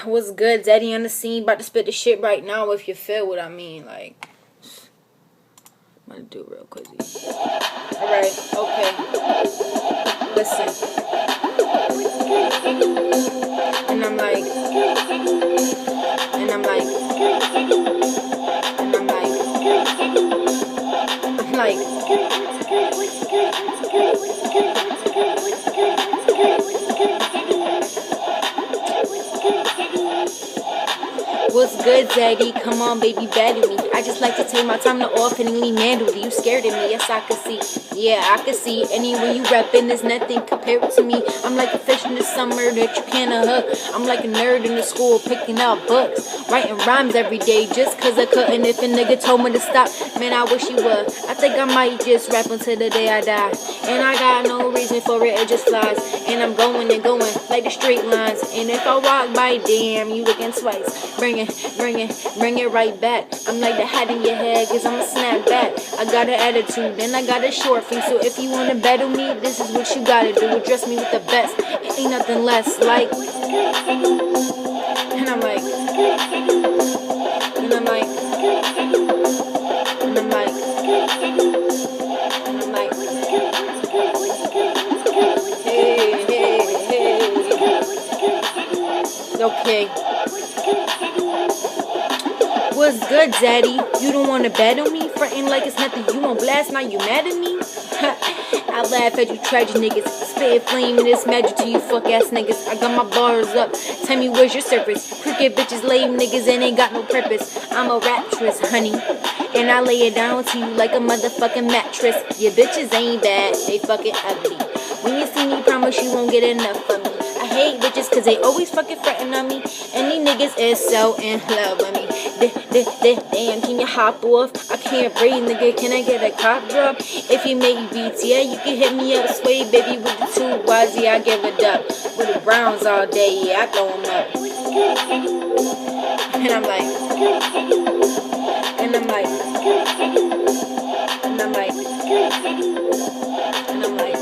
What's good, Daddy on the scene? About to spit the shit right now if you feel what I mean. Like, I'm gonna do it real quickly. Alright, okay. Listen. And I'm like, and I'm like, and I'm like, what's good, Zaddy? Come on, baby, battle me. I just like to take my time to offhandedly handle it. You scared of me? Yes, I can see. Yeah, I can see. Anyway, you rapping, there's nothing compared to me. I'm like a fish in the summer that you can't hook. I'm like a nerd in the school picking out books, writing rhymes every day just cause I couldn't. If a nigga told me to stop, man, I wish he would. I think I might just rap until the day I die. And I got no reason for it, it just flies. And I'm going and going like the straight lines. And if I walk by, damn, you looking twice. Bring it right back. I'm like the hat in your head, cause I'm a snap back. I got an attitude, and I got a short fuse. So if you wanna battle me, this is what you gotta do. Address me with the best, it ain't nothing less. Like, and I'm like, and I'm like, and I'm like, and I'm like, hey. Okay. What's good, Zaddy? You don't wanna battle me? Frontin' like it's nothing you won't blast, now you mad at me? I laugh at you tragic niggas. Spit flame and it's magic to you fuck ass niggas. I got my bars up. Tell me where's your surface? Cricket bitches, lame niggas and ain't got no purpose. I'm a raptress, honey. And I lay it down to you like a motherfucking mattress. Your bitches ain't bad, they fucking ugly. When you see me, promise you won't get enough of me. I hate bitches cause they always fucking frontin' on me. And these niggas is so in love with me. Damn, can you hop off? I can't breathe, nigga, can I get a cop drop? If you make beats, yeah, you can hit me up. Sway, baby, with the 2 Ys, yeah, I give it up. With the Browns all day, yeah, I throw them up. And I'm like, and I'm like, and I'm like, and I'm like,